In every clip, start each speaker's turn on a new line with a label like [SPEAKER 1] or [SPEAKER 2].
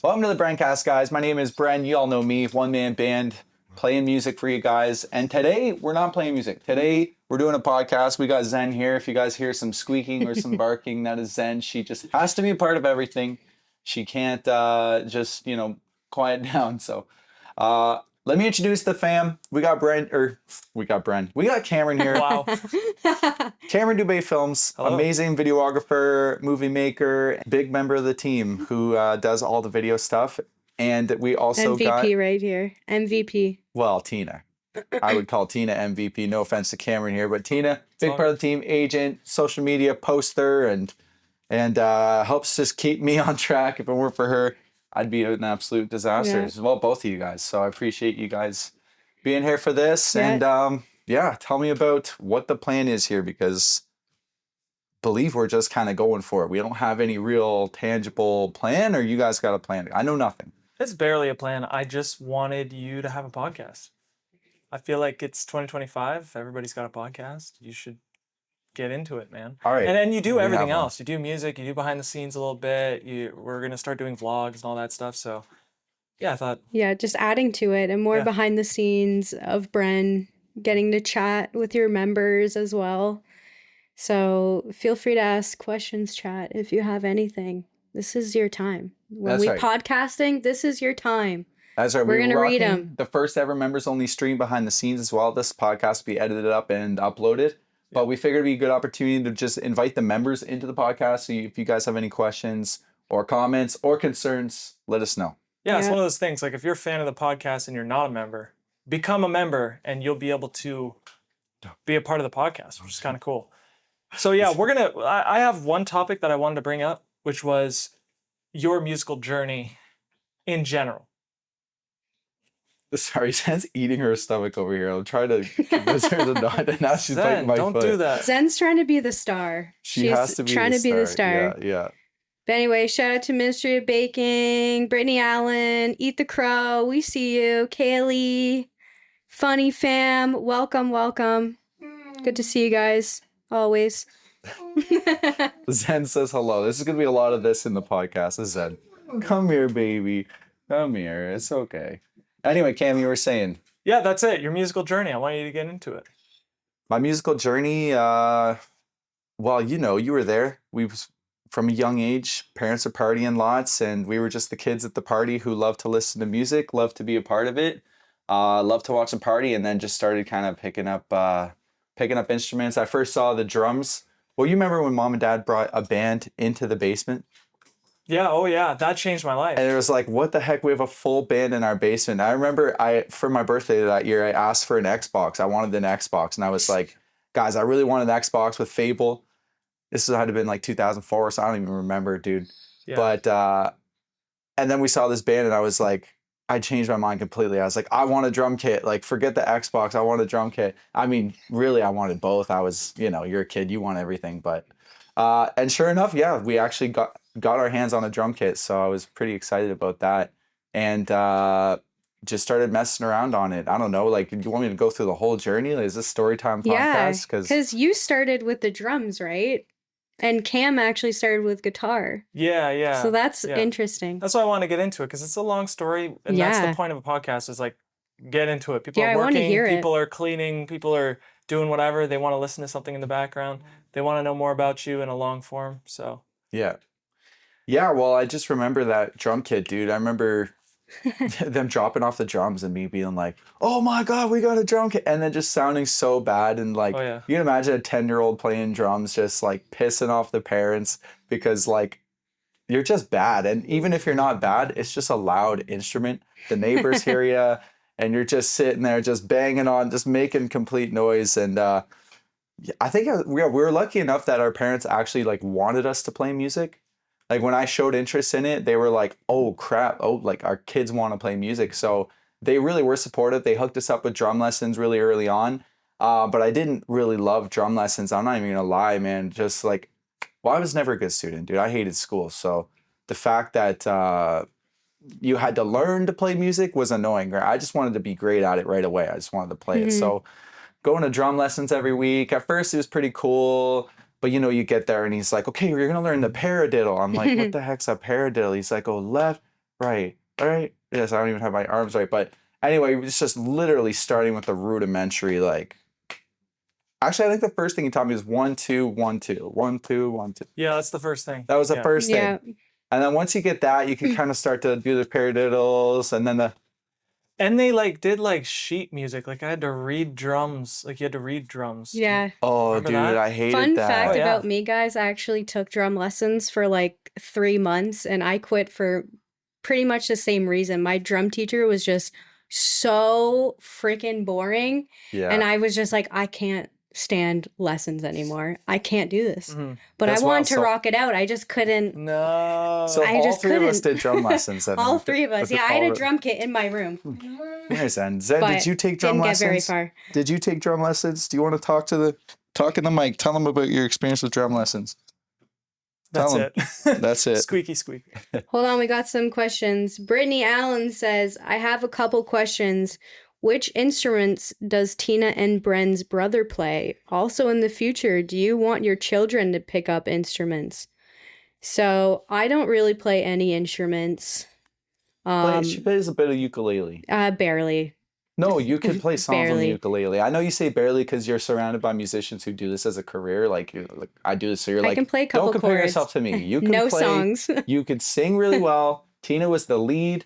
[SPEAKER 1] Welcome to the BRENcast, guys. My name is Bren. You all know me, one-man band, playing music for you guys. And today, we're not playing music. Today, we're doing a podcast. We got Zen here. If you guys hear some squeaking or some barking, that is Zen. She just has to be a part of everything. She can't just, quiet down. So let me introduce the fam. We got Bren. We got Cameron here.
[SPEAKER 2] Wow.
[SPEAKER 1] Cameron Dubé Films,
[SPEAKER 2] Hello.
[SPEAKER 1] Amazing videographer, movie maker, big member of the team who does all the video stuff. And we also
[SPEAKER 3] MVP right here. MVP.
[SPEAKER 1] Well, Tina. I would call Tina MVP. No offense to Cameron here, but Tina, big part of the team, agent, social media poster, and helps just keep me on track. If it weren't for her, I'd be an absolute disaster.
[SPEAKER 3] Yeah.
[SPEAKER 1] Well, both of you guys. So I appreciate you guys being here for this.
[SPEAKER 3] Yeah.
[SPEAKER 1] And tell me about what the plan is here, because believe we're just kind of going for it. We don't have any real tangible plan, or you guys got a plan? I know nothing.
[SPEAKER 2] It's barely a plan. I just wanted you to have a podcast. I feel like it's 2025. Everybody's got a podcast. You should get into it, man.
[SPEAKER 1] All right.
[SPEAKER 2] And then you do
[SPEAKER 1] We
[SPEAKER 2] everything
[SPEAKER 1] have one.
[SPEAKER 2] else. You do music, you do behind the scenes a little bit. We're going to start doing vlogs and all that stuff. So, yeah, I thought,
[SPEAKER 3] Yeah, just adding to it and more
[SPEAKER 2] Yeah.
[SPEAKER 3] behind the scenes of BREN, getting to chat with your members as well. So feel free to ask questions, chat, if you have anything. This is your time. When
[SPEAKER 1] That's
[SPEAKER 3] we
[SPEAKER 1] right.
[SPEAKER 3] podcasting, this is your time.
[SPEAKER 1] That's right.
[SPEAKER 3] We're gonna read
[SPEAKER 1] rocking
[SPEAKER 3] 'em.
[SPEAKER 1] The first ever members only stream behind the scenes as well. This podcast will be edited up and uploaded. But we figured it'd be a good opportunity to just invite the members into the podcast. So if you guys have any questions or comments or concerns, let us know.
[SPEAKER 2] yeah, it's
[SPEAKER 3] Yeah.
[SPEAKER 2] one of those things. Like, if you're a fan of the podcast and you're not a member, become a member and you'll be able to be a part of the podcast, which is kind of cool. So, yeah, I have one topic that I wanted to bring up, which was your musical journey in general.
[SPEAKER 1] Sorry, Jen's eating her stomach over here. I'll try to convince her to not. And now she's biting
[SPEAKER 2] Zen,
[SPEAKER 1] my
[SPEAKER 2] don't
[SPEAKER 1] foot.
[SPEAKER 2] do that.
[SPEAKER 3] Zen's trying to be the star.
[SPEAKER 1] She
[SPEAKER 3] She's
[SPEAKER 1] has to be
[SPEAKER 3] trying
[SPEAKER 1] the
[SPEAKER 3] to be the star.
[SPEAKER 1] Yeah.
[SPEAKER 3] But anyway, shout out to Ministry of Baking, Brittany Allen, Eat the Crow, we see you, Kaylee, Funny Fam, welcome. Good to see you guys, always.
[SPEAKER 1] Zen says hello. This is going to be a lot of this in the podcast. This is Zen. Come here, baby. Come here. It's okay. Anyway, Cam, you were saying.
[SPEAKER 2] Yeah, that's it. Your musical journey. I want you to get into it.
[SPEAKER 1] My musical journey, well, you were there. From a young age, parents are partying lots, and we were just the kids at the party who loved to listen to music, loved to be a part of it, loved to watch them party, and then just started kind of picking up instruments. I first saw the drums. Well, you remember when Mom and Dad brought a band into the basement?
[SPEAKER 2] Yeah, oh yeah, that changed my life.
[SPEAKER 1] And it was like, what the heck? We have a full band in our basement. I remember for my birthday that year, I asked for an Xbox. I wanted an Xbox. And I was like, guys, I really wanted an Xbox with Fable. This had to been like 2004, so I don't even remember, dude.
[SPEAKER 2] Yeah.
[SPEAKER 1] But, and then we saw this band and I was like, I changed my mind completely. I was like, I want a drum kit. Like, forget the Xbox. I want a drum kit. I mean, really, I wanted both. I was, you're a kid. You want everything. But, and sure enough, yeah, we actually got our hands on a drum kit. So I was pretty excited about that. And just started messing around on it. I don't know. Like, do you want me to go through the whole journey? Like, is this story time
[SPEAKER 3] Yeah,
[SPEAKER 1] podcast?
[SPEAKER 3] because you started with the drums, right? And Cam actually started with guitar.
[SPEAKER 2] Yeah.
[SPEAKER 3] So that's
[SPEAKER 2] yeah.
[SPEAKER 3] interesting.
[SPEAKER 2] That's why I want to get into it, because it's a long story, and that's
[SPEAKER 3] Yeah.
[SPEAKER 2] the point of a podcast, is like, get into it. People
[SPEAKER 3] Yeah,
[SPEAKER 2] are
[SPEAKER 3] I wanna
[SPEAKER 2] working,
[SPEAKER 3] hear it.
[SPEAKER 2] people are cleaning, people are doing whatever. They want to listen to something in the background. They want to know more about you in a long form. So
[SPEAKER 1] Yeah. Yeah, well, I just remember that drum kit, dude. I remember them dropping off the drums and me being like, oh my God, we got a drum kit. And then just sounding so bad. And like,
[SPEAKER 2] Oh, yeah.
[SPEAKER 1] you can imagine a 10-year-old playing drums just like pissing off the parents because like you're just bad. And even if you're not bad, it's just a loud instrument. The neighbors hear you and you're just sitting there just banging on, just making complete noise. And I think we were lucky enough that our parents actually like wanted us to play music. Like when I showed interest in it, they were like, oh crap, like our kids want to play music. So they really were supportive. They hooked us up with drum lessons really early on. But I didn't really love drum lessons. I'm not even gonna lie, man. Just like, well, I was never a good student, dude. I hated school. So the fact that you had to learn to play music was annoying. I just wanted to be great at it right away. I just wanted to play it. So going to drum lessons every week. At first it was pretty cool. But you know, you get there and he's like, okay, you're going to learn the paradiddle. I'm like, what the heck's a paradiddle? He's like, oh, left, Right. All right. Yes, I don't even have my arms right. But anyway, it's just literally starting with the rudimentary, like, actually, I think the first thing he taught me was 1, 2, 1, 2, 1, 2, 1, 2.
[SPEAKER 2] Yeah, that's the first thing.
[SPEAKER 1] That was the
[SPEAKER 2] Yeah.
[SPEAKER 1] first
[SPEAKER 3] Yeah.
[SPEAKER 1] thing. And then once you get that, you can kind of start to do the paradiddles and then the.
[SPEAKER 2] And they like did like sheet music. Like I had to read drums. Like you had to read drums.
[SPEAKER 3] Yeah.
[SPEAKER 1] Oh,
[SPEAKER 2] Remember
[SPEAKER 1] dude,
[SPEAKER 2] that?
[SPEAKER 1] I hated
[SPEAKER 3] Fun
[SPEAKER 1] that.
[SPEAKER 3] fact
[SPEAKER 2] Oh, yeah.
[SPEAKER 3] about me, guys, I actually took drum lessons for like 3 months and I quit for pretty much the same reason. My drum teacher was just so freaking boring.
[SPEAKER 1] Yeah.
[SPEAKER 3] And I was just like, I can't stand lessons anymore. I can't do this.
[SPEAKER 2] Mhm.
[SPEAKER 3] But
[SPEAKER 1] That's
[SPEAKER 3] I wanted
[SPEAKER 1] wild.
[SPEAKER 3] to
[SPEAKER 1] So-
[SPEAKER 3] rock it out. I just couldn't.
[SPEAKER 2] No.
[SPEAKER 1] So
[SPEAKER 3] I
[SPEAKER 1] all
[SPEAKER 3] just
[SPEAKER 1] three of us
[SPEAKER 3] couldn't.
[SPEAKER 1] did drum lessons. Then.
[SPEAKER 3] All 3 of us.
[SPEAKER 1] That's
[SPEAKER 3] Yeah, I had
[SPEAKER 1] all
[SPEAKER 3] a drum kit in my room.
[SPEAKER 1] Nice. And Zen,
[SPEAKER 3] But
[SPEAKER 1] did you take drum
[SPEAKER 3] didn't
[SPEAKER 1] lessons?
[SPEAKER 3] get very far.
[SPEAKER 1] Did you take drum lessons? Do you want to talk in the mic? Tell them about your experience with drum lessons.
[SPEAKER 2] That's
[SPEAKER 1] Tell
[SPEAKER 2] it.
[SPEAKER 1] That's it.
[SPEAKER 2] Squeaky squeak.
[SPEAKER 3] Hold on, we got some questions. Brittany Allen says, I have a couple questions. Which instruments does Tina and Bren's brother play? Also in the future, do you want your children to pick up instruments? So I don't really play any instruments.
[SPEAKER 1] She plays a bit of ukulele.
[SPEAKER 3] Barely.
[SPEAKER 1] No, you could play songs on the
[SPEAKER 3] Barely.
[SPEAKER 1] ukulele. I know you say barely because you're surrounded by musicians who do this as a career. Like I do this, so you're
[SPEAKER 3] I
[SPEAKER 1] like,
[SPEAKER 3] can play a couple
[SPEAKER 1] don't compare
[SPEAKER 3] chords.
[SPEAKER 1] yourself to me. You can
[SPEAKER 3] No
[SPEAKER 1] play,
[SPEAKER 3] songs.
[SPEAKER 1] You could sing really well. Tina was the lead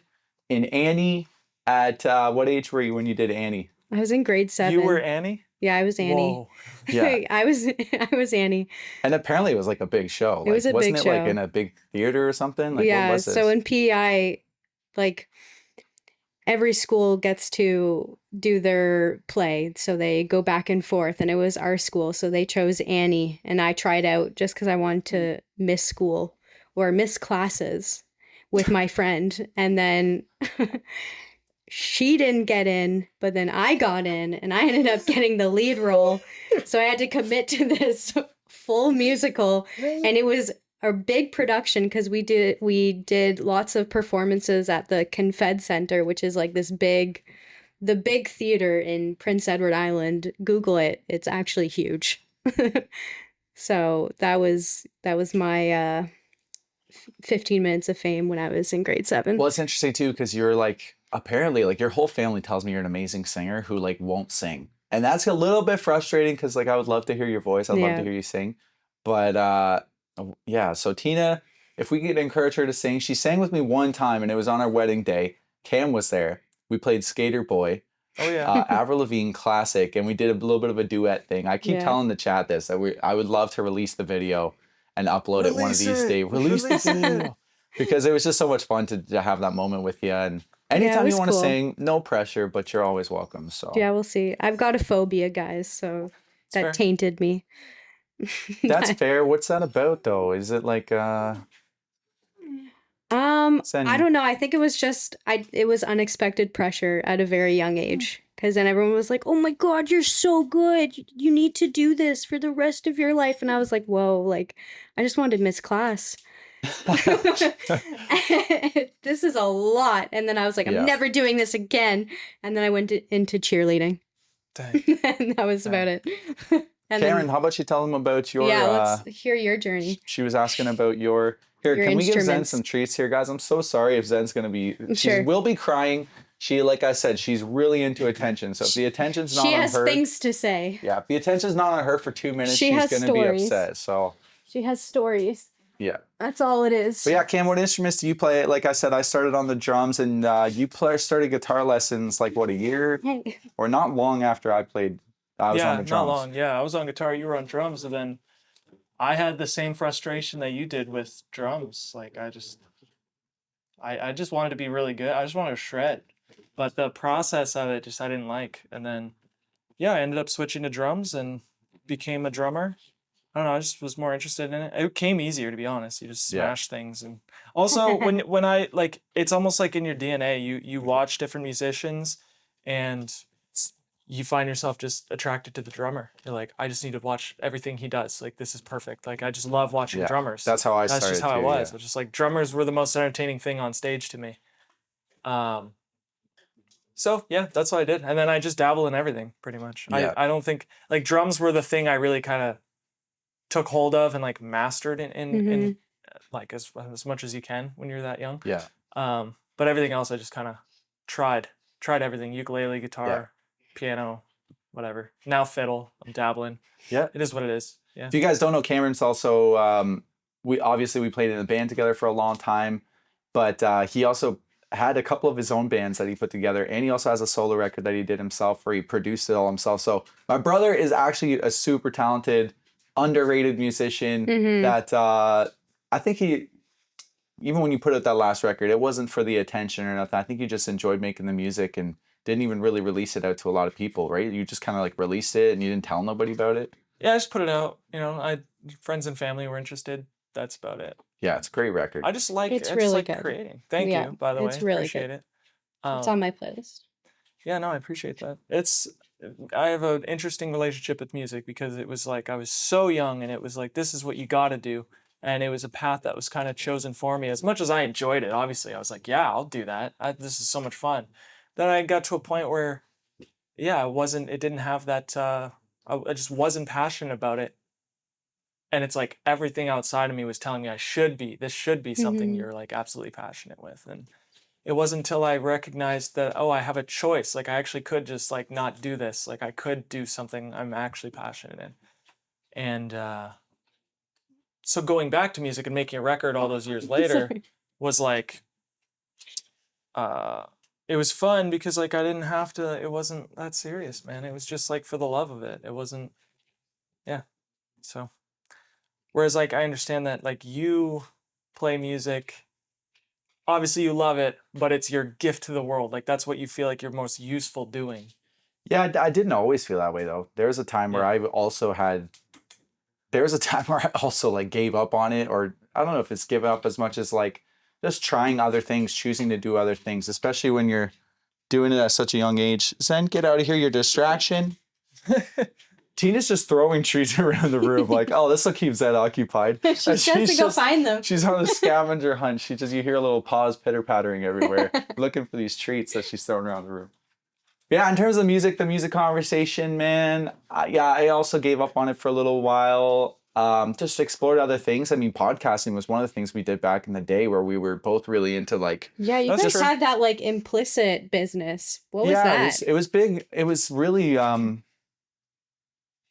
[SPEAKER 1] in Annie. At what age were you when you did Annie?
[SPEAKER 3] I was in grade 7.
[SPEAKER 2] You were Annie?
[SPEAKER 3] Yeah, I was Annie.
[SPEAKER 2] Whoa.
[SPEAKER 1] Yeah.
[SPEAKER 3] I was Annie.
[SPEAKER 1] And apparently it was like a big show.
[SPEAKER 3] It was a
[SPEAKER 1] wasn't
[SPEAKER 3] big
[SPEAKER 1] it like
[SPEAKER 3] show.
[SPEAKER 1] in a big theater or something? Like
[SPEAKER 3] Yeah,
[SPEAKER 1] what was this?
[SPEAKER 3] so in PEI, like every school gets to do their play, so they go back and forth, and it was our school, so they chose Annie, and I tried out just because I wanted to miss school or miss classes with my friend, and then she didn't get in, but then I got in, and I ended up getting the lead role, so I had to commit to this full musical, and it was a big production because we did lots of performances at the Confed Center, which is like the big theater in Prince Edward Island. Google it; it's actually huge. So that was my 15 minutes of fame when I was in grade 7.
[SPEAKER 1] Well, it's interesting too because you're like apparently like your whole family tells me you're an amazing singer who like won't sing, and that's a little bit frustrating because like I would love to hear your voice. I'd love
[SPEAKER 3] Yeah.
[SPEAKER 1] to hear you sing, but yeah. So Tina, if we could encourage her to sing, she sang with me one time, and it was on our wedding day. Cam was there. We played Skater Boy,
[SPEAKER 2] Oh yeah.
[SPEAKER 1] Avril Lavigne classic, and we did a little bit of a duet thing. I keep
[SPEAKER 3] Yeah.
[SPEAKER 1] telling the chat this that I would love to release the video and upload it one of these days. Release the video because it was just so much fun to have that moment with you. And anytime
[SPEAKER 3] was
[SPEAKER 1] you want to
[SPEAKER 3] cool.
[SPEAKER 1] sing, no pressure, but you're always welcome. So
[SPEAKER 3] Yeah, we'll see. I've got a phobia, guys, so that
[SPEAKER 2] fair.
[SPEAKER 3] tainted me.
[SPEAKER 1] that's fair. What's that about though? Is it like Send-
[SPEAKER 3] I don't know. I think it was just it was unexpected pressure at a very young age. Because then everyone was like, oh my God, you're so good. You need to do this for the rest of your life. And I was like, whoa, like, I just wanted to miss class. This is a lot. And then I was like, I'm
[SPEAKER 1] Yeah.
[SPEAKER 3] never doing this again. And then I went into cheerleading.
[SPEAKER 2] Dang.
[SPEAKER 3] And that was about it. And
[SPEAKER 1] Karen, how about you tell them about your
[SPEAKER 3] yeah, let's hear your journey.
[SPEAKER 1] she was asking about your here,
[SPEAKER 3] Your
[SPEAKER 1] can we give Zen
[SPEAKER 3] instruments.
[SPEAKER 1] some treats here, guys? I'm so sorry if Zen's gonna be she
[SPEAKER 3] Sure.
[SPEAKER 1] will be crying. She, like I said, she's really into attention. So if the attention's not
[SPEAKER 3] She
[SPEAKER 1] on
[SPEAKER 3] has
[SPEAKER 1] her,
[SPEAKER 3] things to say.
[SPEAKER 1] yeah, if the attention's not on her for 2 minutes,
[SPEAKER 3] She
[SPEAKER 1] she's
[SPEAKER 3] has
[SPEAKER 1] gonna
[SPEAKER 3] stories.
[SPEAKER 1] be upset. So
[SPEAKER 3] She has stories.
[SPEAKER 1] yeah.
[SPEAKER 3] That's all it is.
[SPEAKER 1] But yeah, Cam, what instruments do you play? Like I said, I started on the drums, and you started guitar lessons like what, a year
[SPEAKER 3] Hey.
[SPEAKER 1] or not long after I played. I was
[SPEAKER 2] Yeah,
[SPEAKER 1] on the drums.
[SPEAKER 2] not long. Yeah, I was on guitar. You were on drums, and then I had the same frustration that you did with drums. Like I just wanted to be really good. I just wanted to shred, but the process of it I didn't like. And then yeah, I ended up switching to drums and became a drummer. I don't know. I just was more interested in it. It came easier, to be honest. You just
[SPEAKER 1] Yeah.
[SPEAKER 2] smash things, and also when I like, it's almost like in your DNA. You watch different musicians, and you find yourself just attracted to the drummer. You're like, I just need to watch everything he does. Like, this is perfect. Like, I just love watching
[SPEAKER 1] Yeah,
[SPEAKER 2] drummers.
[SPEAKER 1] That's how I
[SPEAKER 2] That's
[SPEAKER 1] started.
[SPEAKER 2] just how
[SPEAKER 1] too,
[SPEAKER 2] I was.
[SPEAKER 1] yeah.
[SPEAKER 2] It's just like drummers were the most entertaining thing on stage to me. So yeah, that's what I did. And then I just dabble in everything pretty much.
[SPEAKER 1] Yeah.
[SPEAKER 2] I don't think like drums were the thing I really kind of took hold of and like mastered in like as much as you can when you're that young.
[SPEAKER 1] Yeah.
[SPEAKER 2] But everything else I just kind of tried everything: ukulele, guitar, piano, whatever. Now fiddle. I'm dabbling.
[SPEAKER 1] Yeah.
[SPEAKER 2] It is what it is. Yeah.
[SPEAKER 1] If you guys don't know, Cameron's also we played in a band together for a long time, but he also had a couple of his own bands that he put together, and he also has a solo record that he did himself where he produced it all himself. So my brother is actually a super talented, underrated musician that I think he, even when you put out that last record, it wasn't for the attention or nothing. I think he just enjoyed making the music and didn't even really release it out to a lot of people, right? You just kind of like released it and you didn't tell nobody about it.
[SPEAKER 2] Yeah, I just put it out. You know, friends and family were interested. That's about it.
[SPEAKER 1] Yeah, it's a great record.
[SPEAKER 2] I just like
[SPEAKER 3] good.
[SPEAKER 2] creating. Thank you, by the way.
[SPEAKER 3] It's really
[SPEAKER 2] appreciate
[SPEAKER 3] good.
[SPEAKER 2] it.
[SPEAKER 3] It's on my playlist.
[SPEAKER 2] Yeah, no, I appreciate that. I have an interesting relationship with music because it was like I was so young and it was like, this is what you got to do. And it was a path that was kind of chosen for me. As much as I enjoyed it, obviously, I was like, yeah, I'll do that. This is so much fun. Then I got to a point where, yeah, it didn't have that, I just wasn't passionate about it. And it's like everything outside of me was telling me this should be something you're like absolutely passionate with. And it wasn't until I recognized that, I have a choice. Like I actually could just like not do this. Like I could do something I'm actually passionate in. And so going back to music and making a record all those years later was like, it was fun because like I didn't have to, it wasn't that serious, man. It was just like for the love of it. It wasn't, yeah. So. Whereas, like, I understand that, like, you play music, obviously you love it, but it's your gift to the world. Like, that's what you feel like you're most useful doing.
[SPEAKER 1] Yeah, I didn't always feel that way, though. There was a time where I also like, gave up on it, or I don't know if it's give up as much as, like, just trying other things, choosing to do other things, especially when you're doing it at such a young age. Zen, get out of here, your distraction. Tina's just throwing trees around the room like, oh, this will keep Zen occupied.
[SPEAKER 3] She's just to go find them.
[SPEAKER 1] She's on a scavenger hunt. You hear little paws pitter-pattering everywhere, looking for these treats that she's throwing around the room. Yeah, in terms of music, the music conversation, man, I also gave up on it for a little while. Just explored other things. I mean, podcasting was one of the things we did back in the day where we were both really into like...
[SPEAKER 3] Yeah, you guys had that like implicit business. What was that?
[SPEAKER 1] It was big. It was really...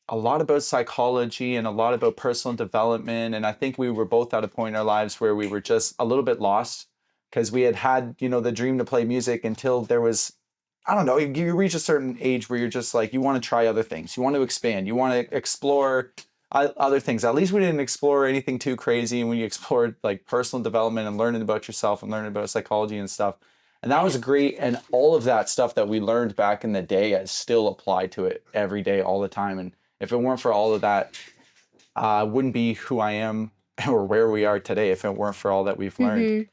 [SPEAKER 1] a lot about psychology and a lot about personal development. And I think we were both at a point in our lives where we were just a little bit lost because we had, the dream to play music until there was, I don't know, you reach a certain age where you're just like, you want to try other things. You want to expand. You want to explore other things. At least we didn't explore anything too crazy. And when you explored like personal development and learning about yourself and learning about psychology and stuff. And that was great. And all of that stuff that we learned back in the day is still applied to it every day, all the time. And if it weren't for all of that, I wouldn't be who I am or where we are today if it weren't for all that we've learned.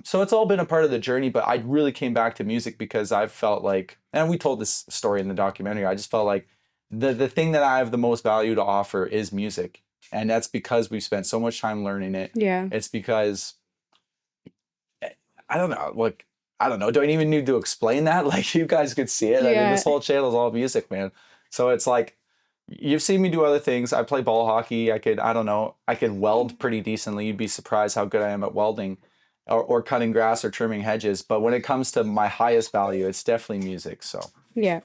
[SPEAKER 1] So it's all been a part of the journey, but I really came back to music because I felt like, and we told this story in the documentary, I just felt like the thing that I have the most value to offer is music. And that's because we've spent so much time learning it.
[SPEAKER 3] Yeah.
[SPEAKER 1] It's because, I don't know. Do I even need to explain that? Like you guys could see it.
[SPEAKER 3] Yeah.
[SPEAKER 1] I mean, this whole channel is all music, man. So it's like, you've seen me do other things. I play ball hockey. I could weld pretty decently. You'd be surprised how good I am at welding or cutting grass or trimming hedges. But when it comes to my highest value, it's definitely music. So
[SPEAKER 3] yeah.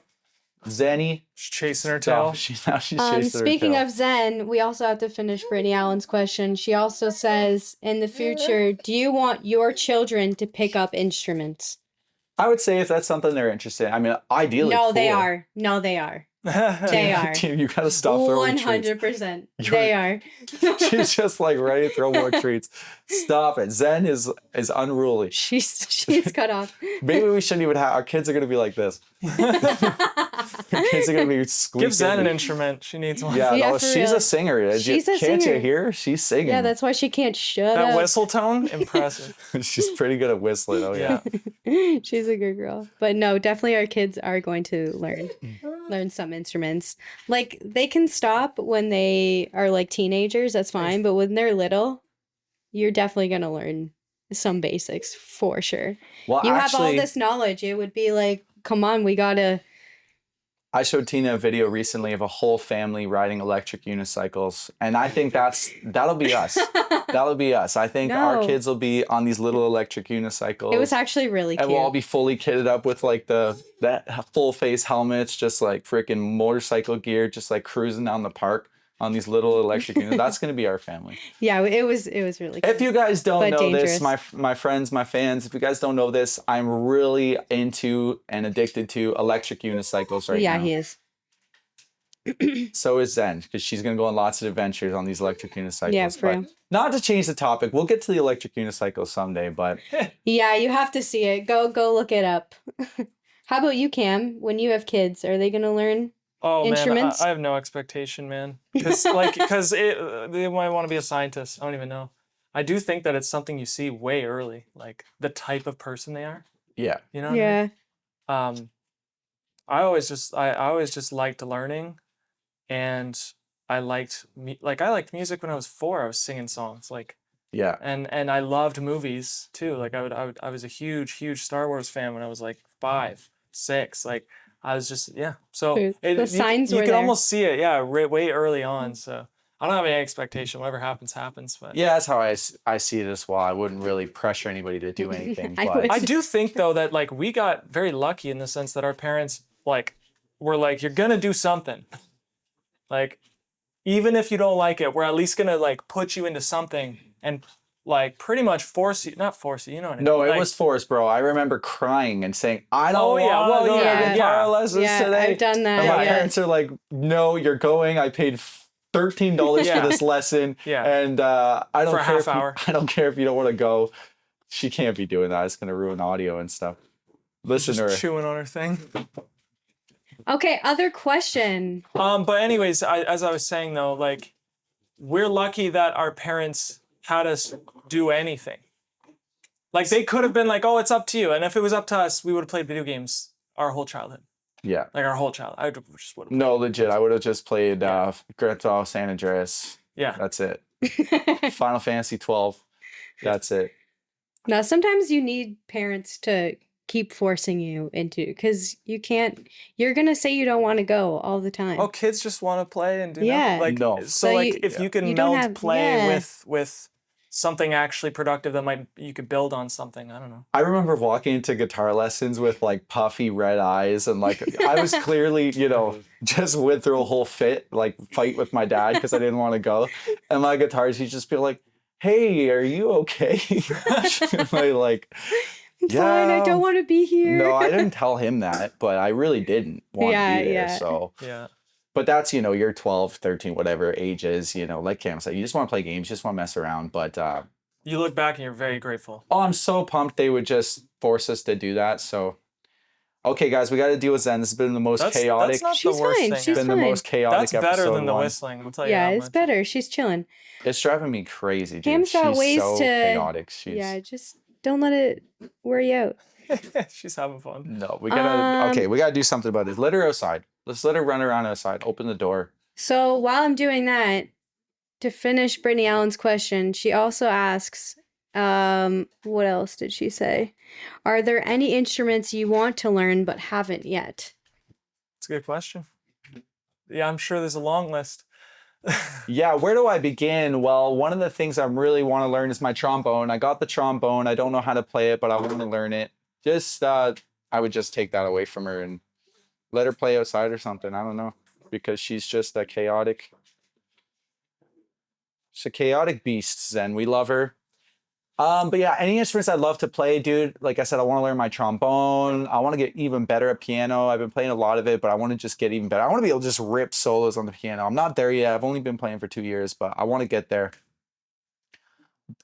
[SPEAKER 1] Zenny.
[SPEAKER 2] She's chasing her tail.
[SPEAKER 1] She's chasing her tail.
[SPEAKER 3] Speaking of Zen, we also have to finish Brittany Allen's question. She also says, in the future, do you want your children to pick up instruments?
[SPEAKER 1] I would say if that's something they're interested in. I mean, ideally,
[SPEAKER 3] No,
[SPEAKER 1] cool.
[SPEAKER 3] they are. No, they are. They are.
[SPEAKER 1] You gotta stop throwing
[SPEAKER 3] 100%. They are.
[SPEAKER 1] She's just like ready to throw more treats. Stop it. Zen is unruly.
[SPEAKER 3] She's cut off.
[SPEAKER 1] Maybe we shouldn't even have our kids are gonna be like this. Our kids are gonna be squeaking.
[SPEAKER 2] Give Zen an instrument. She needs one.
[SPEAKER 1] Yeah, no, she's
[SPEAKER 3] real.
[SPEAKER 1] a singer. Can't you hear? She's singing.
[SPEAKER 3] Yeah, that's why she can't shut up.
[SPEAKER 2] That whistle tone, impressive.
[SPEAKER 1] She's pretty good at whistling. Oh yeah.
[SPEAKER 3] She's a good girl. But no, definitely our kids are going to learn some instruments. Like they can stop when they are like teenagers, that's fine, but when they're little, you're definitely going to learn some basics for sure. Well, you have all this knowledge. It would be like, come on, we got to
[SPEAKER 1] I showed Tina a video recently of a whole family riding electric unicycles, and I think that'll be us. That'll be us. I think our
[SPEAKER 3] No.
[SPEAKER 1] kids will be on these little electric unicycles.
[SPEAKER 3] It was actually really
[SPEAKER 1] and
[SPEAKER 3] cute.
[SPEAKER 1] we'll all be fully kitted up with like that full face helmets, just like freaking motorcycle gear, just like cruising down the park on these little electric unicycles. That's gonna be our family.
[SPEAKER 3] Yeah, it was really cute.
[SPEAKER 1] If you guys don't
[SPEAKER 3] But
[SPEAKER 1] know
[SPEAKER 3] dangerous.
[SPEAKER 1] this, my friends, my fans, if you guys don't know this, I'm really into and addicted to electric unicycles right now.
[SPEAKER 3] Yeah, he is.
[SPEAKER 1] So is Zen, because she's gonna go on lots of adventures on these electric unicycles.
[SPEAKER 3] Yeah, for
[SPEAKER 1] But
[SPEAKER 3] real.
[SPEAKER 1] not to change the topic, we'll get to the electric unicycles someday. But
[SPEAKER 3] Yeah, you have to see it. Go look it up. How about you, Cam? When you have kids, are they gonna learn?
[SPEAKER 2] Oh
[SPEAKER 3] Instruments?
[SPEAKER 2] man, I have no expectation, man. Because they might want to be a scientist. I don't even know. I do think that it's something you see way early, like the type of person they are.
[SPEAKER 1] yeah,
[SPEAKER 2] You know what I mean?
[SPEAKER 3] Yeah.
[SPEAKER 2] I always just liked learning, and I liked music when I was 4. I was singing songs
[SPEAKER 1] yeah.
[SPEAKER 2] and I loved movies too. Like I was a huge Star Wars fan when I was like 5, 6. Like I was just So
[SPEAKER 3] True. The signs
[SPEAKER 2] you
[SPEAKER 3] were
[SPEAKER 2] can
[SPEAKER 3] there.
[SPEAKER 2] almost see it, way early on. So I don't have any expectation. Whatever happens, happens. But
[SPEAKER 1] Yeah, that's how I see it as well. I wouldn't really pressure anybody to do anything.
[SPEAKER 3] I
[SPEAKER 1] but
[SPEAKER 3] would.
[SPEAKER 2] I do think though that like we got very lucky in the sense that our parents like were like, you're gonna do something. Like even if you don't like it, we're at least gonna like put you into something and like pretty much not force you, you know what I mean?
[SPEAKER 1] no, it
[SPEAKER 2] Like,
[SPEAKER 1] was forced, bro. I remember crying and saying, "I don't
[SPEAKER 2] Oh, yeah,
[SPEAKER 1] want
[SPEAKER 2] well,
[SPEAKER 1] to go
[SPEAKER 3] yeah,
[SPEAKER 1] to guitar
[SPEAKER 2] yeah.
[SPEAKER 1] lessons
[SPEAKER 3] Yeah,
[SPEAKER 1] today."
[SPEAKER 3] I've done that.
[SPEAKER 1] And my
[SPEAKER 3] Yeah.
[SPEAKER 1] parents are like, "No, you're going. I paid $13
[SPEAKER 2] Yeah.
[SPEAKER 1] for this lesson,
[SPEAKER 2] Yeah.
[SPEAKER 1] and I don't
[SPEAKER 2] For a
[SPEAKER 1] care
[SPEAKER 2] half hour.
[SPEAKER 1] I don't care if you don't want to go." She can't be doing that. It's gonna ruin audio and stuff. Listen to her.
[SPEAKER 2] just chewing on her thing.
[SPEAKER 3] Okay, other question.
[SPEAKER 2] But anyways, as I was saying though, like we're lucky that our parents had us do anything. Like they could have been like, "Oh, it's up to you," and if it was up to us, we would have played video games our whole childhood.
[SPEAKER 1] Yeah.
[SPEAKER 2] Like our whole child, I just would have.
[SPEAKER 1] No, legit. I would have just played Grand Theft Auto San Andreas.
[SPEAKER 2] Yeah.
[SPEAKER 1] That's it. Final Fantasy 12. That's it.
[SPEAKER 3] Now, sometimes you need parents to keep forcing you into, because you're gonna say you don't want to go all the time.
[SPEAKER 2] Oh, kids just want to play and do
[SPEAKER 3] Yeah.
[SPEAKER 2] nothing. Like
[SPEAKER 1] No.
[SPEAKER 2] so,
[SPEAKER 3] So
[SPEAKER 2] like
[SPEAKER 3] you-
[SPEAKER 2] if you can
[SPEAKER 3] you don't
[SPEAKER 2] meld
[SPEAKER 3] have-
[SPEAKER 2] play
[SPEAKER 3] yeah.
[SPEAKER 2] with something actually productive that you could build on something. I don't know.
[SPEAKER 1] I remember walking into guitar lessons with like puffy red eyes and like I was clearly, just went through a whole fight with my dad because I didn't want to go. And my guitarist, he'd just be like, "Hey, are you okay?" like,
[SPEAKER 3] I'm fine, I
[SPEAKER 1] yeah.
[SPEAKER 3] don't want to be here.
[SPEAKER 1] no, I didn't tell him that, but I really didn't want
[SPEAKER 3] Yeah,
[SPEAKER 1] to be there.
[SPEAKER 3] yeah.
[SPEAKER 1] So,
[SPEAKER 2] Yeah.
[SPEAKER 1] but that's, you're 12, 13, whatever age is, like Cam said, you just want to play games, you just want to mess around. But,
[SPEAKER 2] You look back and you're very grateful.
[SPEAKER 1] I'm so pumped they would just force us to do that. So, okay, guys, we got to deal with Zen. This has been the most chaotic.
[SPEAKER 2] That's not
[SPEAKER 3] She's
[SPEAKER 2] the worst
[SPEAKER 3] fine,
[SPEAKER 2] thing.
[SPEAKER 3] she's
[SPEAKER 1] It's been the
[SPEAKER 3] fine.
[SPEAKER 1] most chaotic
[SPEAKER 2] That's
[SPEAKER 1] episode.
[SPEAKER 2] better than the
[SPEAKER 1] one.
[SPEAKER 2] whistling. I'll tell you
[SPEAKER 3] Yeah,
[SPEAKER 2] how
[SPEAKER 3] it's
[SPEAKER 2] much.
[SPEAKER 3] better. She's chilling.
[SPEAKER 1] It's driving me crazy, dude.
[SPEAKER 3] Cam's got
[SPEAKER 1] She's
[SPEAKER 3] ways
[SPEAKER 1] so
[SPEAKER 3] to-
[SPEAKER 1] chaotic. She's
[SPEAKER 3] Yeah, just don't let it wear you out.
[SPEAKER 2] She's having fun.
[SPEAKER 1] no. We gotta do something about this. Let her outside. Let's let her run around outside. Open the door.
[SPEAKER 3] So while I'm doing that, to finish Brittany Allen's question, she also asks, what else did she say? Are there any instruments you want to learn but haven't yet?
[SPEAKER 2] It's a good question. Yeah, I'm sure there's a long list.
[SPEAKER 1] Yeah, where do I begin? Well, one of the things I really want to learn is my trombone. I got the trombone. I don't know how to play it, but I want to learn it. I would just take that away from her and let her play outside or something. I don't know, because she's just a chaotic. She's a chaotic beast, Zen. We love her. But yeah, any instruments I'd love to play, dude. Like I said, I want to learn my trombone. I want to get even better at piano. I've been playing a lot of it, but I want to just get even better. I want to be able to just rip solos on the piano. I'm not there yet. I've only been playing for 2 years, but I want to get there.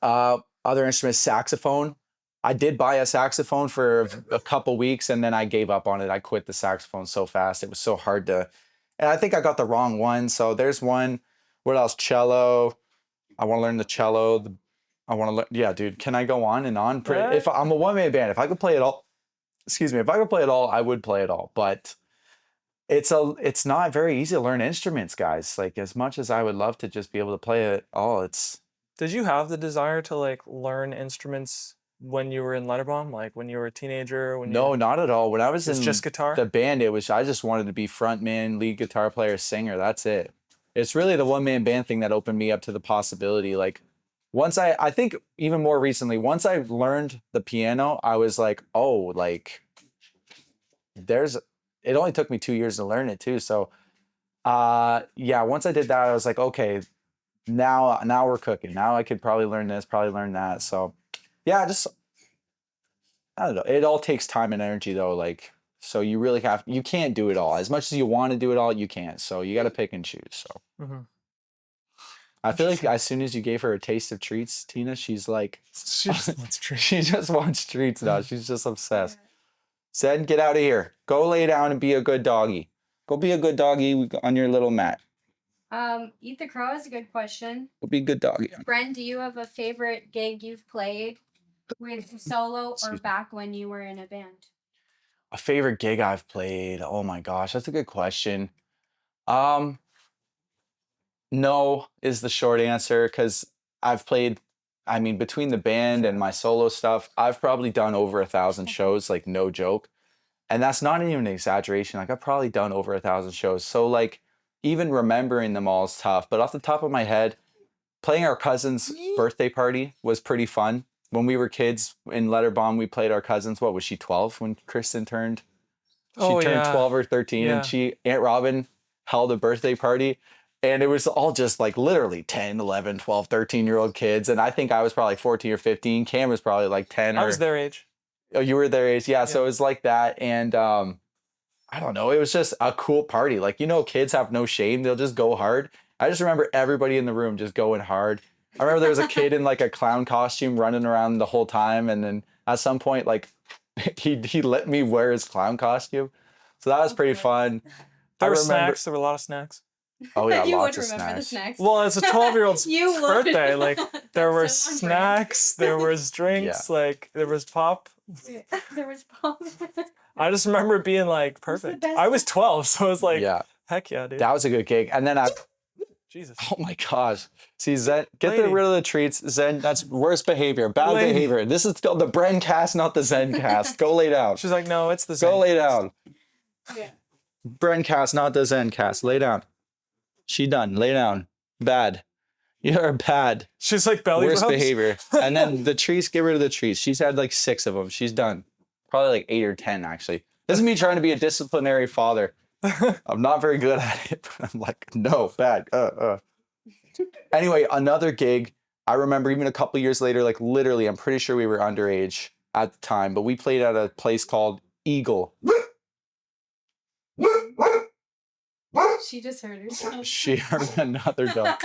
[SPEAKER 1] Other instruments, saxophone. I did buy a saxophone for a couple weeks, and then I gave up on it. I quit the saxophone so fast. It was so hard to, and I think I got the wrong one. So there's one. What else? Cello. I want to learn the cello. I want to learn. Yeah, dude. Can I go on and on?
[SPEAKER 2] Yeah.
[SPEAKER 1] If I'm a one-man band, if I could play it all, excuse me, if I could play it all, I would play it all. But it's not very easy to learn instruments, guys. Like, as much as I would love to just be able to play it all, it's
[SPEAKER 2] Did you have the desire to like learn instruments when you were in letterbomb, like when you were a teenager? When
[SPEAKER 1] No, not at all. When I was
[SPEAKER 2] it's
[SPEAKER 1] in
[SPEAKER 2] just guitar.
[SPEAKER 1] the band, I just wanted to be frontman, lead guitar player, singer. That's it. It's really the one-man band thing that opened me up to the possibility. Like once I think even more recently, once I learned the piano, I was like, oh, like it only took me 2 years to learn it too. So yeah, once I did that, I was like, okay, now we're cooking. Now I could probably learn this, probably learn that. So yeah, I don't know. It all takes time and energy though. Like, so you can't do it all. As much as you want to do it all, you can't. So you got to pick and choose. So I feel like as soon as you gave her a taste of treats, Tina, she's like,
[SPEAKER 2] She just wants treats.
[SPEAKER 1] she just wants treats now. She's just obsessed. Zen, get out of here. Go lay down and be a good doggy. Go be a good doggy on your little mat.
[SPEAKER 3] Eat the Crow is a good question.
[SPEAKER 1] Go be a good doggy.
[SPEAKER 3] Bren, do you have a favorite gig you've played with solo or back when you were in a band?
[SPEAKER 1] A favorite gig I've played? Oh my gosh, that's a good question. No is the short answer because I've played, I mean, between the band and my solo stuff, I've probably done over 1,000 shows, like no joke. And that's not even an exaggeration. Like I've probably done over 1,000 shows. So like even remembering them all is tough. But off the top of my head, playing our cousin's birthday party was pretty fun. When we were kids in Letterbomb, we played our cousins. What was she, 12 when Kristen turned? She turned 12 or 13 and Aunt Robin held a birthday party. And it was all just like literally 10, 11, 12, 13-year-old kids. And I think I was probably 14 or 15. Cam was probably like 10.
[SPEAKER 2] I was their age.
[SPEAKER 1] Oh, you were their age. Yeah. So it was like that. And I don't know. It was just a cool party. Like, kids have no shame. They'll just go hard. I just remember everybody in the room just going hard. I remember there was a kid in like a clown costume running around the whole time. And then at some point, like he let me wear his clown costume. So that was pretty fun.
[SPEAKER 2] There were snacks. There were a lot of snacks.
[SPEAKER 1] Oh yeah,
[SPEAKER 3] You
[SPEAKER 1] lots
[SPEAKER 3] would
[SPEAKER 1] of
[SPEAKER 3] remember the
[SPEAKER 1] snacks.
[SPEAKER 3] snacks.
[SPEAKER 2] Well, it's a 12-year-old's
[SPEAKER 3] You would.
[SPEAKER 2] birthday. Like there were
[SPEAKER 3] That's so on brand.
[SPEAKER 2] snacks, there was drinks, like there was pop.
[SPEAKER 3] There was pop.
[SPEAKER 2] I just remember it being like perfect. I was 12, so it was like,
[SPEAKER 1] Yeah,
[SPEAKER 2] heck yeah, dude.
[SPEAKER 1] that was a good gig. And then
[SPEAKER 2] Jesus.
[SPEAKER 1] oh my gosh. See, Zen, get
[SPEAKER 2] Lady.
[SPEAKER 1] rid of the treats. Zen, that's worst behavior, bad
[SPEAKER 2] Lady.
[SPEAKER 1] behavior. This is called the BRENcast, not the Zencast. Go lay down.
[SPEAKER 2] She's like, no, it's the
[SPEAKER 1] Go
[SPEAKER 2] same.
[SPEAKER 1] lay down.
[SPEAKER 3] Yeah.
[SPEAKER 1] BRENcast, not the Zencast. Lay down. She done. Lay down. Bad. You're bad.
[SPEAKER 2] She's like belly
[SPEAKER 1] Worst
[SPEAKER 2] rubs.
[SPEAKER 1] behavior. And then the treats, get rid of the treats. She's had like 6 of them. She's done. Probably like 8 or 10 actually. This is me trying to be a disciplinary father. I'm not very good at it, but I'm like, no, bad. Anyway, another gig. I remember even a couple years later, like literally, I'm pretty sure we were underage at the time, but we played at a place called Eagle.
[SPEAKER 3] She just heard herself.
[SPEAKER 1] She heard another dog.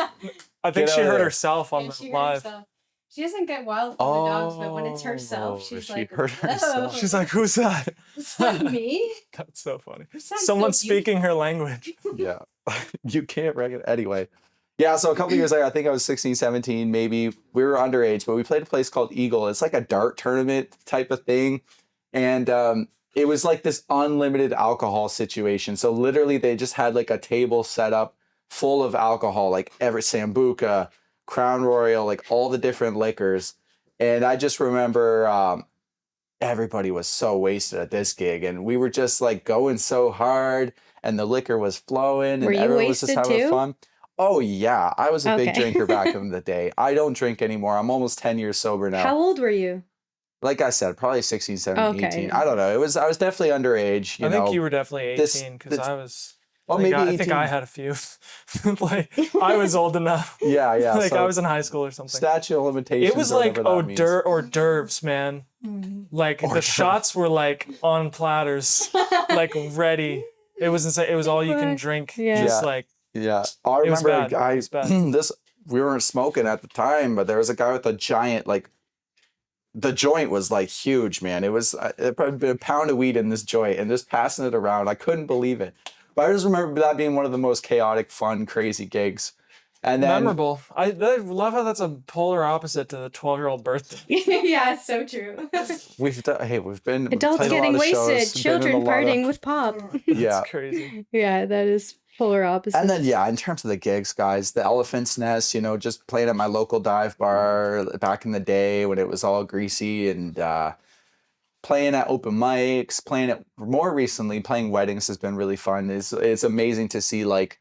[SPEAKER 2] I think
[SPEAKER 1] Get
[SPEAKER 2] she
[SPEAKER 1] out of
[SPEAKER 2] heard
[SPEAKER 1] there.
[SPEAKER 2] herself on
[SPEAKER 3] Yeah,
[SPEAKER 2] the
[SPEAKER 3] she heard
[SPEAKER 2] live.
[SPEAKER 3] herself. She doesn't get wild from the dogs, but when it's
[SPEAKER 1] Oh,
[SPEAKER 3] herself, she's
[SPEAKER 1] she
[SPEAKER 3] like,
[SPEAKER 1] heard herself.
[SPEAKER 3] "Whoa,
[SPEAKER 2] She's like, who's that?
[SPEAKER 3] is that me?
[SPEAKER 2] That's so funny.
[SPEAKER 3] You sound so
[SPEAKER 2] Someone's
[SPEAKER 3] beautiful."
[SPEAKER 2] speaking her language.
[SPEAKER 1] Yeah. You can't recognize. Anyway. Yeah, so a couple years later, I think I was 16, 17, maybe. We were underage, but we played a place called Eagle. It's like a dart tournament type of thing. And it was like this unlimited alcohol situation. So literally they just had like a table set up full of alcohol, like every Sambuca, Crown Royal, like all the different liquors. And I just remember everybody was so wasted at this gig. And we were just like going so hard and the liquor was flowing and
[SPEAKER 3] Were you
[SPEAKER 1] everyone was just
[SPEAKER 3] wasted
[SPEAKER 1] having
[SPEAKER 3] too?
[SPEAKER 1] fun. Oh yeah, I was a big
[SPEAKER 3] Okay.
[SPEAKER 1] drinker back in the day. I don't drink anymore. I'm almost 10 years sober now.
[SPEAKER 3] How old were you?
[SPEAKER 1] Like I said, probably 16, 17,
[SPEAKER 3] Okay.
[SPEAKER 1] 18. I don't know. I was definitely underage,
[SPEAKER 2] I think you were definitely
[SPEAKER 1] this-
[SPEAKER 2] 18 because
[SPEAKER 1] this-
[SPEAKER 2] I was.
[SPEAKER 1] Oh,
[SPEAKER 2] I think
[SPEAKER 1] maybe
[SPEAKER 2] I think
[SPEAKER 1] 18.
[SPEAKER 2] I had a few. Like I was old enough.
[SPEAKER 1] Yeah, yeah.
[SPEAKER 2] Like
[SPEAKER 1] so
[SPEAKER 2] I was in high school or something.
[SPEAKER 1] statute of limitations.
[SPEAKER 2] It was
[SPEAKER 1] or
[SPEAKER 2] like
[SPEAKER 1] whatever that means.
[SPEAKER 2] hors d'oeuvres, man. Like
[SPEAKER 1] Hors
[SPEAKER 2] the
[SPEAKER 1] d'oeuvres.
[SPEAKER 2] shots were like on platters, like ready. It was insane. It was all you can drink.
[SPEAKER 3] Yeah.
[SPEAKER 2] Just
[SPEAKER 1] Yeah.
[SPEAKER 2] like
[SPEAKER 1] Yeah, I
[SPEAKER 2] It was
[SPEAKER 1] remember
[SPEAKER 2] bad.
[SPEAKER 1] a guy.
[SPEAKER 2] It was bad.
[SPEAKER 1] This we weren't smoking at the time, but there was a guy with a giant like. The joint was like huge, man. It was it probably been a pound of weed in this joint, and just passing it around. I couldn't believe it. But I just remember that being one of the most chaotic, fun, crazy gigs. And then
[SPEAKER 2] memorable. I love how that's a polar opposite to the 12-year-old birthday.
[SPEAKER 3] Yeah, it's so true.
[SPEAKER 1] we've been
[SPEAKER 3] Adults
[SPEAKER 1] played a lot
[SPEAKER 3] getting
[SPEAKER 1] of
[SPEAKER 3] wasted,
[SPEAKER 1] shows, been in a
[SPEAKER 3] children
[SPEAKER 1] lot of-
[SPEAKER 3] partying with pop.
[SPEAKER 1] Yeah,
[SPEAKER 2] It's crazy.
[SPEAKER 3] Yeah, that is. Polar opposites.
[SPEAKER 1] And then, yeah, in terms of the gigs, guys, the Elephant's Nest, just playing at my local dive bar back in the day when it was all greasy, and playing at open mics, playing at more recently, playing weddings has been really fun. It's amazing to see, like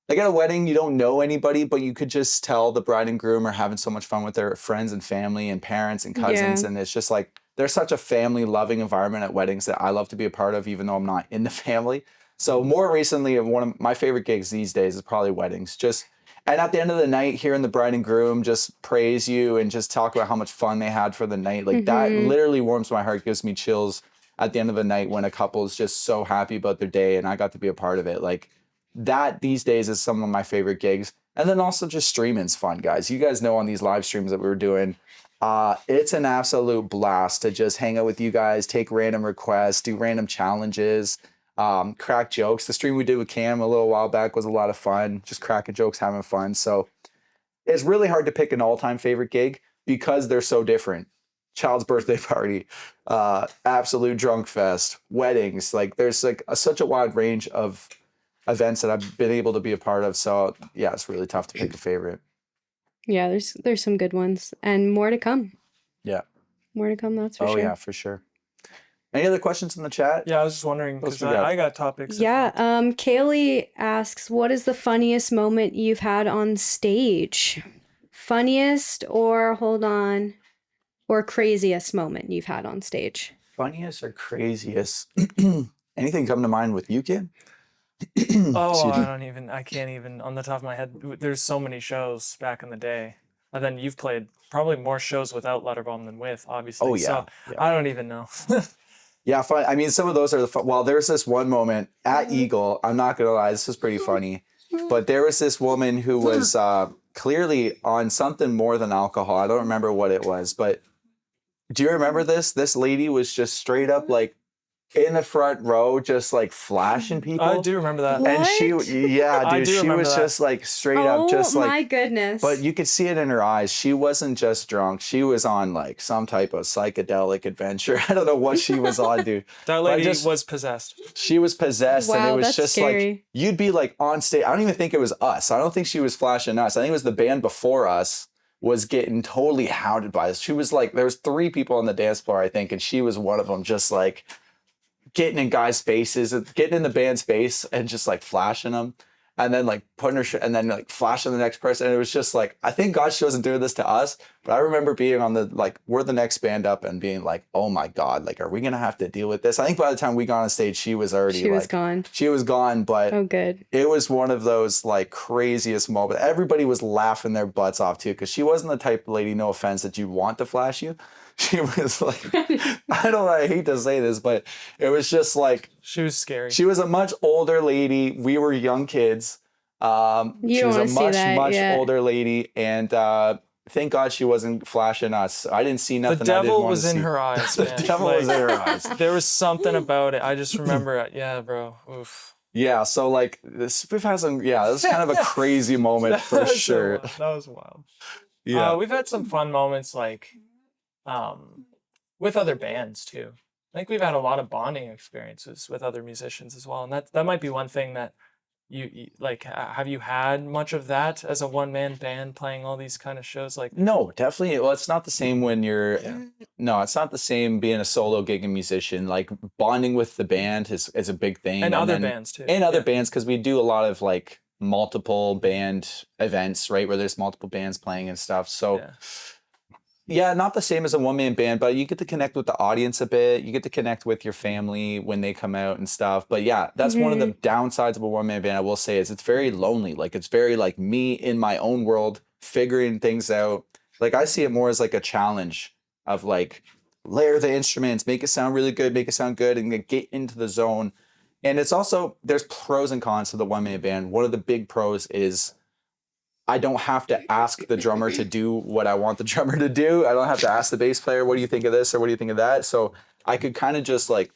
[SPEAKER 1] at a wedding, you don't know anybody, but you could just tell the bride and groom are having so much fun with their friends and family and parents and cousins.
[SPEAKER 3] Yeah.
[SPEAKER 1] And it's just like, there's such a family loving environment at weddings that I love to be a part of, even though I'm not in the family. So more recently, one of my favorite gigs these days is probably weddings. And at the end of the night, hearing the bride and groom just praise you and just talk about how much fun they had for the night. Like that literally warms my heart, gives me chills at the end of the night when a couple is just so happy about their day and I got to be a part of it. Like that these days is some of my favorite gigs. And then also just streaming's fun, guys. You guys know on these live streams that we were doing, it's an absolute blast to just hang out with you guys, take random requests, do random challenges, crack jokes. The stream we did with Cam a little while back was a lot of fun, just cracking jokes, having fun. So it's really hard to pick an all-time favorite gig because they're so different. Child's birthday party, absolute drunk fest, weddings. Like there's like such a wide range of events that I've been able to be a part of. So yeah, it's really tough to pick a favorite.
[SPEAKER 3] Yeah, there's some good ones and more to come.
[SPEAKER 1] Yeah.
[SPEAKER 3] More to come, that's for sure.
[SPEAKER 1] Oh yeah, for sure. Any other questions in the chat?
[SPEAKER 2] Yeah, I was just wondering because
[SPEAKER 1] What else we got?
[SPEAKER 2] I got topics.
[SPEAKER 3] Yeah, Kaylee asks, what is the funniest moment you've had on stage? Funniest or craziest moment you've had on stage?
[SPEAKER 1] Funniest or craziest? Anything come to mind with you, kid?
[SPEAKER 2] Oh, I can't even, on the top of my head, there's so many shows back in the day. And then you've played probably more shows without Letterbomb than with, obviously.
[SPEAKER 1] Oh, yeah.
[SPEAKER 2] So I don't even know.
[SPEAKER 1] Yeah, fun. I mean, some of those are the fun. Well, there's this one moment at Eagle. I'm not going to lie, this was pretty funny. But there was this woman who was clearly on something more than alcohol. I don't remember what it was. But do you remember this? This lady was just straight up like in the front row, just like flashing people.
[SPEAKER 2] I do remember that.
[SPEAKER 3] What?
[SPEAKER 1] And she was
[SPEAKER 2] that.
[SPEAKER 1] just like straight up, just
[SPEAKER 3] Oh
[SPEAKER 1] like.
[SPEAKER 3] my goodness.
[SPEAKER 1] But you could see it in her eyes. She wasn't just drunk. She was on like some type of psychedelic adventure. I don't know what she was on, dude.
[SPEAKER 2] That lady was possessed.
[SPEAKER 1] She was possessed, and
[SPEAKER 3] Wow,
[SPEAKER 1] it was
[SPEAKER 3] that's
[SPEAKER 1] just
[SPEAKER 3] scary.
[SPEAKER 1] like you'd be like on stage. I don't even think it was us. I don't think she was flashing us. I think it was the band before us was getting totally hounded by us. She was like, there was 3 people on the dance floor, I think, and she was one of them, just like getting in guys' faces, getting in the band's face and just like flashing them. And then like putting her and then like flashing the next person. And it was just like, I think God, she wasn't doing this to us, but I remember being on the, like, we're the next band up and being like, oh my God, like, are we going to have to deal with this? I think by the time we got on stage, she was already
[SPEAKER 3] She was gone.
[SPEAKER 1] She was gone, but
[SPEAKER 3] Oh, good.
[SPEAKER 1] it was one of those like craziest moments. Everybody was laughing their butts off too, because she wasn't the type of lady, no offense, that you want to flash you. She was like, I hate to say this, but it was just like,
[SPEAKER 2] She was scary.
[SPEAKER 1] she was a much older lady. We were young kids. She
[SPEAKER 3] don't
[SPEAKER 1] was a
[SPEAKER 3] wanna see
[SPEAKER 1] much
[SPEAKER 3] that,
[SPEAKER 1] older lady, and thank God she wasn't flashing us. I didn't see
[SPEAKER 2] The
[SPEAKER 1] nothing.
[SPEAKER 2] devil was in her eyes,
[SPEAKER 1] The
[SPEAKER 2] man.
[SPEAKER 1] devil was in her eyes.
[SPEAKER 2] There was something about it. I just remember it. Yeah, bro. Oof.
[SPEAKER 1] Yeah, so like this, we've had some. Yeah, this is kind of a crazy moment for
[SPEAKER 2] That was
[SPEAKER 1] sure.
[SPEAKER 2] wild. That was wild.
[SPEAKER 1] Yeah,
[SPEAKER 2] We've had some fun moments like with other bands too. I think we've had a lot of bonding experiences with other musicians as well, and that might be one thing that you like. Have you had much of that as a one-man band playing all these kind of shows? Like,
[SPEAKER 1] no, definitely. Well, it's not the same when you're.
[SPEAKER 2] Yeah.
[SPEAKER 1] No, it's not the same being a solo gigging musician. Like bonding with the band is a big thing,
[SPEAKER 2] and other
[SPEAKER 1] then-
[SPEAKER 2] bands too.
[SPEAKER 1] and other bands, because we do a lot of like multiple band events, right, where there's multiple bands playing and stuff. So yeah, not the same as a one-man band, but you get to connect with the audience a bit. You get to connect with your family when they come out and stuff. But yeah, that's one of the downsides of a one-man band, I will say, is it's very lonely. Like it's very like me in my own world, figuring things out. Like I see it more as like a challenge of like layer the instruments, make it sound really good, make it sound good, and get into the zone. And it's also, there's pros and cons to the one-man band. One of the big pros is I don't have to ask the drummer to do what I want the drummer to do. I don't have to ask the bass player, what do you think of this or what do you think of that? So I could kind of just like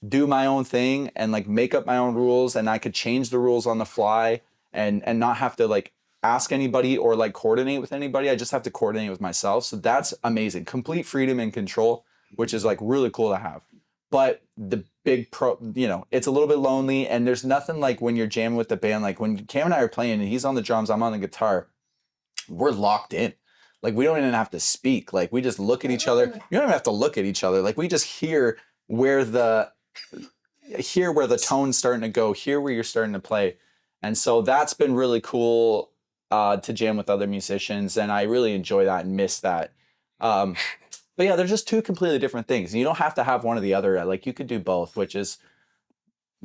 [SPEAKER 1] do my own thing and like make up my own rules, and I could change the rules on the fly and not have to like ask anybody or like coordinate with anybody. I just have to coordinate with myself. So that's amazing. Complete freedom and control, which is like really cool to have. but the big it's a little bit lonely, and there's nothing like when you're jamming with the band. Like when Cam and I are playing and he's on the drums, I'm on the guitar, we're locked in. Like we don't even have to speak. Like we just look at each other. You don't even have to look at each other. Like we just hear where the tone's starting to go, hear where you're starting to play. And so that's been really cool to jam with other musicians, and I really enjoy that and miss that. But yeah, they're just two completely different things. You don't have to have one or the other. Like you could do both, which is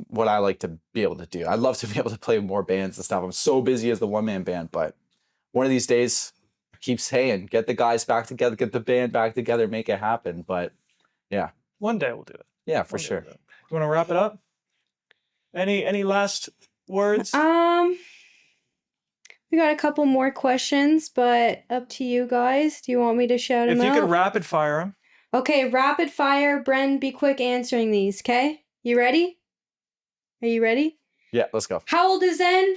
[SPEAKER 1] what I like to be able to do. I'd love to be able to play more bands and stuff. I'm so busy as the one-man band, but one of these days, I keep saying, get the guys back together, get the band back together, make it happen. But yeah.
[SPEAKER 2] One day we'll do it.
[SPEAKER 1] Yeah, for sure.
[SPEAKER 2] You want to wrap it up? Any last words?
[SPEAKER 3] We got a couple more questions, but up to you guys. Do you want me to shout them out?
[SPEAKER 2] If you could rapid fire them.
[SPEAKER 3] Okay, rapid fire. Bren, be quick answering these, okay? You ready? Are you ready?
[SPEAKER 1] Yeah, let's go.
[SPEAKER 3] How old is Zen?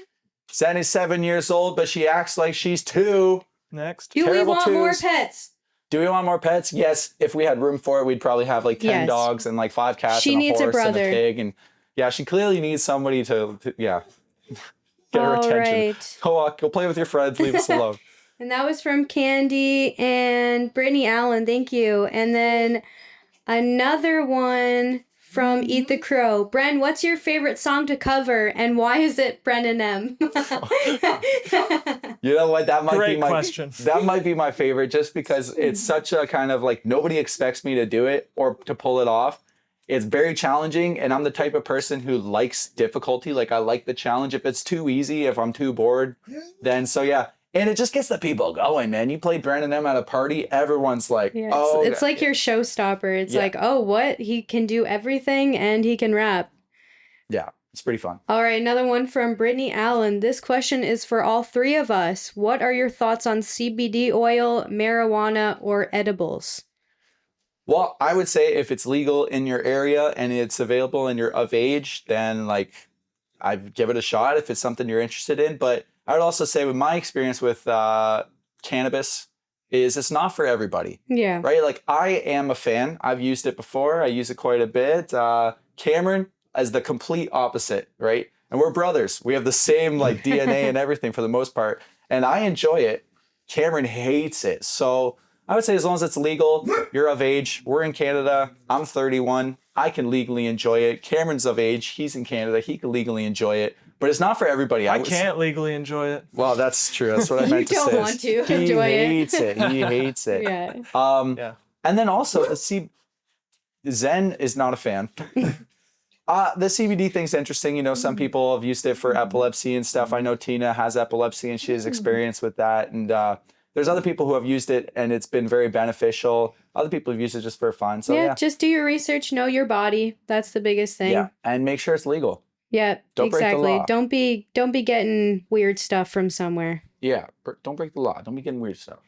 [SPEAKER 1] Zen is 7 years old, but she acts like she's 2.
[SPEAKER 2] Next.
[SPEAKER 3] Do we want more pets?
[SPEAKER 1] Do we want more pets? Yes. If we had room for it, we'd probably have like 10 dogs and like 5 cats
[SPEAKER 3] she
[SPEAKER 1] and a
[SPEAKER 3] needs
[SPEAKER 1] horse
[SPEAKER 3] a brother.
[SPEAKER 1] and a pig. And yeah, she clearly needs somebody to get her attention.
[SPEAKER 3] Right.
[SPEAKER 1] Go play with your friends. Leave us alone.
[SPEAKER 3] And that was from Candy and Brittany Allen. Thank you. And then another one from Eat the Crow. Bren, what's your favorite song to cover, and why is it Brennan M?
[SPEAKER 1] You know what? That might
[SPEAKER 2] Great
[SPEAKER 1] be my
[SPEAKER 2] question.
[SPEAKER 1] That might be my favorite, just because it's such a kind of like nobody expects me to do it or to pull it off. It's very challenging, and I'm the type of person who likes difficulty. Like I like the challenge. If it's too easy, if I'm too bored, then so yeah. And it just gets the people going, man. You play Brennan M at a party, everyone's like,
[SPEAKER 3] it's like your showstopper. It's like, oh, what? He can do everything and he can rap.
[SPEAKER 1] Yeah, it's pretty fun.
[SPEAKER 3] All right, another one from Brittany Allen. This question is for all three of us. What are your thoughts on CBD oil, marijuana, or edibles?
[SPEAKER 1] Well, I would say if it's legal in your area and it's available and you're of age, then like I'd give it a shot if it's something you're interested in. But I would also say with my experience with cannabis is it's not for everybody.
[SPEAKER 3] Yeah.
[SPEAKER 1] Right? Like I am a fan. I've used it before. I use it quite a bit. Cameron is the complete opposite, right? And we're brothers. We have the same like DNA and everything for the most part. And I enjoy it. Cameron hates it. So I would say as long as it's legal, you're of age. We're in Canada. I'm 31. I can legally enjoy it. Cameron's of age. He's in Canada. He can legally enjoy it. But it's not for everybody.
[SPEAKER 2] I can't legally enjoy it.
[SPEAKER 1] Well, that's true. That's what I meant to say.
[SPEAKER 3] You don't want to enjoy it.
[SPEAKER 1] He hates it. He hates it.
[SPEAKER 3] Yeah.
[SPEAKER 1] And then also, Zen is not a fan. The CBD thing's interesting. You know, some people have used it for epilepsy and stuff. I know Tina has epilepsy and she has experience with that. And there's other people who have used it and it's been very beneficial. Other people have used it just for fun. So yeah,
[SPEAKER 3] just do your research, know your body. That's the biggest thing.
[SPEAKER 1] Yeah, and make sure it's legal.
[SPEAKER 3] Yeah,
[SPEAKER 1] don't
[SPEAKER 3] exactly.
[SPEAKER 1] Break the law.
[SPEAKER 3] Don't be getting weird stuff from somewhere.
[SPEAKER 1] Yeah, don't break the law. Don't be getting weird stuff.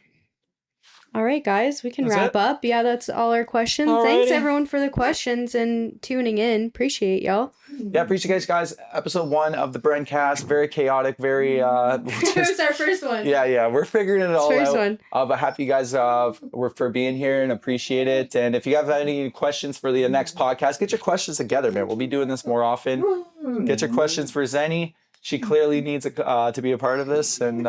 [SPEAKER 3] All right, guys, we can wrap up. Yeah, that's all our questions.
[SPEAKER 2] Alrighty.
[SPEAKER 3] Thanks, everyone, for the questions and tuning in. Appreciate y'all.
[SPEAKER 1] Yeah, appreciate you guys. Episode 1 of the BRENcast. Very chaotic, very...
[SPEAKER 3] It was our first one.
[SPEAKER 1] Yeah, we're figuring it all
[SPEAKER 3] first
[SPEAKER 1] out.
[SPEAKER 3] One.
[SPEAKER 1] But happy you guys for being here and appreciate it. And if you have any questions for the next podcast, get your questions together, man. We'll be doing this more often. Get your questions for Zenny. She clearly needs to be a part of this. And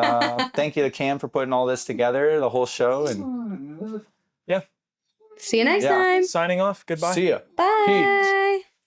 [SPEAKER 1] thank you to Cam for putting all this together, the whole show. And
[SPEAKER 2] yeah.
[SPEAKER 3] See you next time.
[SPEAKER 2] Signing off. Goodbye.
[SPEAKER 1] See ya.
[SPEAKER 3] Bye.
[SPEAKER 1] Peace.